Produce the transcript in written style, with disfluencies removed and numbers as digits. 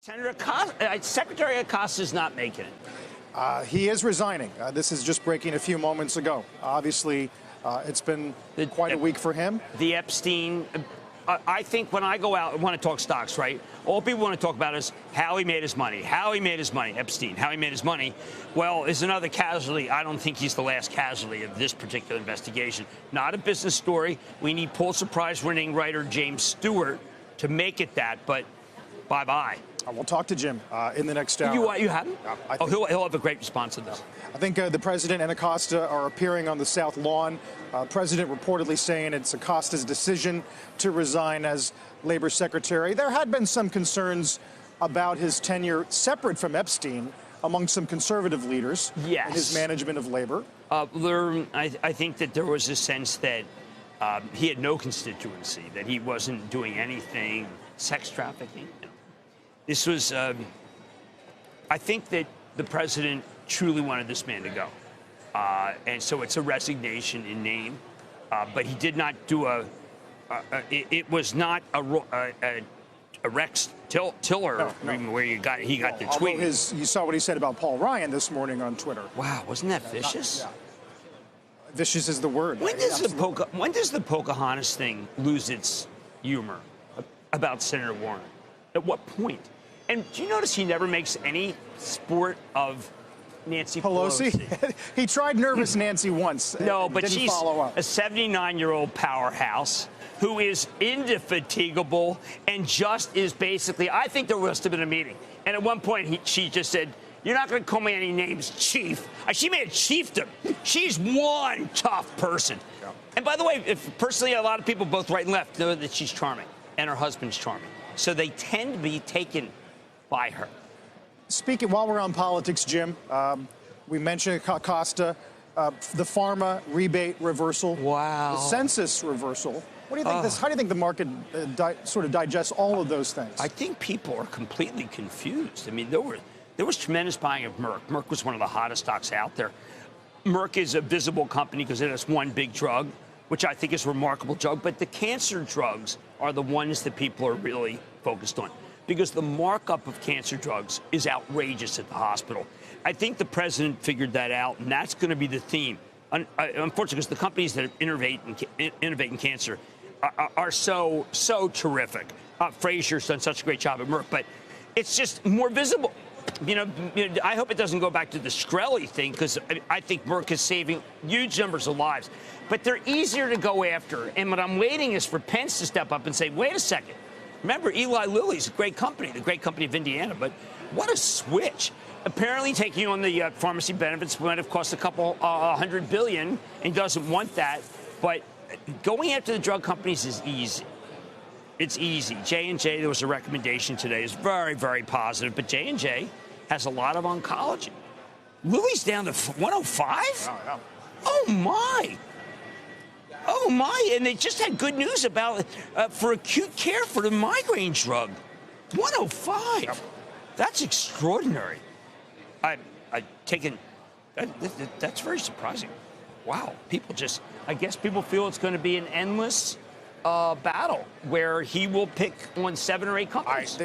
Senator Acosta, Secretary Acosta is not making it. He is resigning. This is just breaking a few moments ago. Obviously, it's been quite a week for him. The Epstein, I think when I go out and want to talk stocks, right, all people want to talk about is how he made his money, Epstein, how he made his money. Well, is another casualty. I don't think he's the last casualty of this particular investigation. Not a business story. We need Pulitzer Prize-winning writer James Stewart to make it that, but bye-bye. We'll talk to Jim in the next hour. You have him? He'll have a great response to this. I think the president and Acosta are appearing on the South Lawn. President reportedly saying it's Acosta's decision to resign as labor secretary. There had been some concerns about his tenure separate from Epstein among some conservative leaders in his management of labor. I think that there was a sense that he had no constituency, that he wasn't doing anything, sex trafficking. This was, I think that the president truly wanted this man to go. And so it's a resignation in name. But he did not do it was not a Rex Tiller where he got the tweet. You saw what he said about Paul Ryan this morning on Twitter. Wow, wasn't that vicious? Vicious is the word. When does the Pocahontas thing lose its humor about Senator Warren? At what point? And do you notice he never makes any sport of Nancy Pelosi? He tried nervous Nancy once. No, but didn't she's follow up. A 79-year-old powerhouse who is indefatigable and just is basically, I think there must have been a meeting. And at one point, she just said, "You're not going to call me any names, Chief." She made a chiefdom. She's one tough person. Yeah. And by the way, personally, a lot of people, both right and left, know that she's charming and her husband's charming. So they tend to be taken by her. Speaking, while we're on politics, Jim, we mentioned Acosta, the pharma rebate reversal. Wow. The census reversal. What do you think how do you think the market sort of digests all of those things? I think people are completely confused. I mean, there was tremendous buying of Merck. Merck was one of the hottest stocks out there. Merck is a visible company because it has one big drug, which I think is a remarkable drug. But the cancer drugs are the ones that people are really focused on, because the markup of cancer drugs is outrageous at the hospital. I think the president figured that out, and that's going to be the theme. Unfortunately, because the companies that innovate in cancer are so terrific. Fraser's done such a great job at Merck, but it's just more visible. You know, I hope it doesn't go back to the Shkreli thing, because I think Merck is saving huge numbers of lives. But they're easier to go after. And what I'm waiting is for Pence to step up and say, wait a second. Remember, Eli Lilly's a great company, the great company of Indiana. But what a switch. Apparently taking on the pharmacy benefits might have cost a couple $100 billion, and doesn't want that. But going after the drug companies is easy. It's easy. J&J, there was a recommendation today, is very, very positive. But J&J has a lot of oncology. Lilly's down to 105? Oh, my. Oh, my. And they just had good news about for acute care for the migraine drug. 105. Yep. That's extraordinary. That's very surprising. Wow. I guess people feel it's going to be an endless battle where he will pick on 7 or 8 companies.